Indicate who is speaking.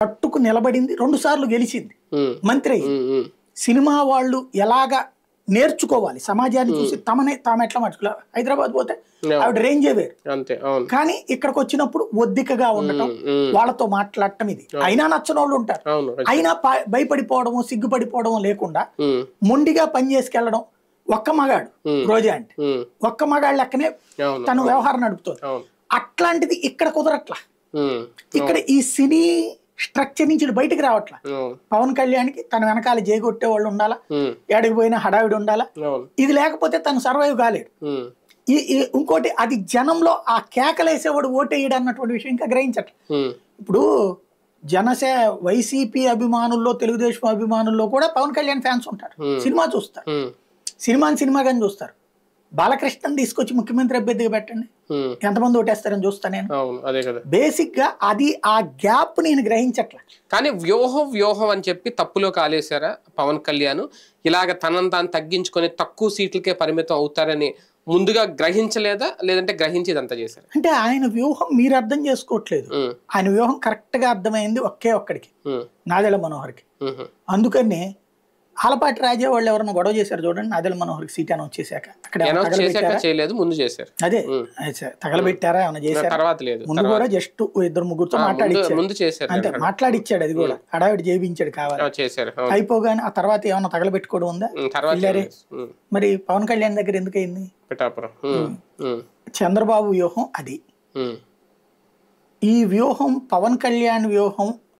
Speaker 1: పట్టుకు నిలబడింది, 2 సార్లు గెలిచింది, మంత్రి అయింది.
Speaker 2: ఉమ్.
Speaker 1: సినిమా వాళ్ళు ఎలాగా నేర్చుకోవాలి సమాజాన్ని చూసి తాము ఎట్లా మార్చుకోవాలి. హైదరాబాద్ పోతే ఆవిడ రేంజే వేరు,
Speaker 2: అంతే. అవును.
Speaker 1: కానీ ఇక్కడికి వచ్చినప్పుడు ఒద్దికగా ఉండటం, వాళ్ళతో మాట్లాడటం, ఇది అయినా నచ్చని వాళ్ళు ఉంటారు.
Speaker 2: అవును.
Speaker 1: అయినా భయపడిపోవడము, సిగ్గుపడిపోవడము లేకుండా మొండిగా పని చేసుకెళ్లడం. ఒక్క మగాడు రోజా అంటే ఒక్క మగాడు లెక్కనే తను వ్యవహారం నడుపుతుంది. అట్లాంటిది ఇక్కడ కుదరట్లా. ఇక్కడ ఈ సినీ స్ట్రక్చర్ నుంచి బయటకు రావట్లా. పవన్ కళ్యాణ్కి తన వెనకాల జేగొట్టే వాళ్ళు ఉండాలా, ఎక్కడికి పోయినా హడావిడి ఉండాలా. ఇది లేకపోతే తను సర్వైవ్ కాలేడు. ఇంకోటి, అది జనంలో ఆ కేకలేసేవాడు ఓటేయడు అన్నటువంటి విషయం ఇంకా గ్రహించట్ల. ఇప్పుడు వైసీపీ అభిమానుల్లో, తెలుగుదేశం అభిమానుల్లో కూడా పవన్ కళ్యాణ్ ఫ్యాన్స్ ఉంటారు. సినిమా చూస్తారు, సినిమాగాని చూస్తారు. బాలకృష్ణని తీసుకొచ్చి ముఖ్యమంత్రి అభ్యర్థిగా పెట్టండి, ఎంతమంది ఓటేస్తారని చూస్తా నేను. బేసిక్ గా అది ఆ గ్యాప్ నేను గ్రహించట్ల.
Speaker 2: కానీ వ్యూహం అని చెప్పి తప్పులో కాలేశారా పవన్ కళ్యాణ్? ఇలాగ తనను తాను తగ్గించుకొని తక్కువ సీట్లకే పరిమితం అవుతారని ముందుగా గ్రహించలేదా, లేదంటే గ్రహించి ఇదంతా చేశారు?
Speaker 1: అంటే ఆయన వ్యూహం మీరు అర్థం చేసుకోవట్లేదు. ఆయన వ్యూహం కరెక్ట్ గా అర్థమైంది ఒక్కడికి, నాదెళ్ల మనోహర్కి. అందుకని ఆలపాటి రాజే వాళ్ళు ఎవరన్నా గొడవ చేశారు చూడండి, నాదెళ్ల మనోహర్కి సీట్ అనౌన్స్ చేశాక అక్కడ
Speaker 2: ముందు చేశారు.
Speaker 1: అదే తగలబెట్టారా ఏమైనా చేశారు?
Speaker 2: తర్వాత లేదు,
Speaker 1: ముందు కూడా జస్ట్ 2-3 మాట్లాడిచ్చాడు అంతే, మాట్లాడిచ్చాడు. అది కూడా హడావిడి చేయించాడు కావాలి. అయిపోగానే ఆ తర్వాత ఏమన్నా తగలబెట్టుకోవడం ఉందా? మరి పవన్ కళ్యాణ్ దగ్గర ఎందుకు అయింది? చంద్రబాబు వ్యూహం అది. ఈ వ్యూహం పవన్ కళ్యాణ్ వ్యూహం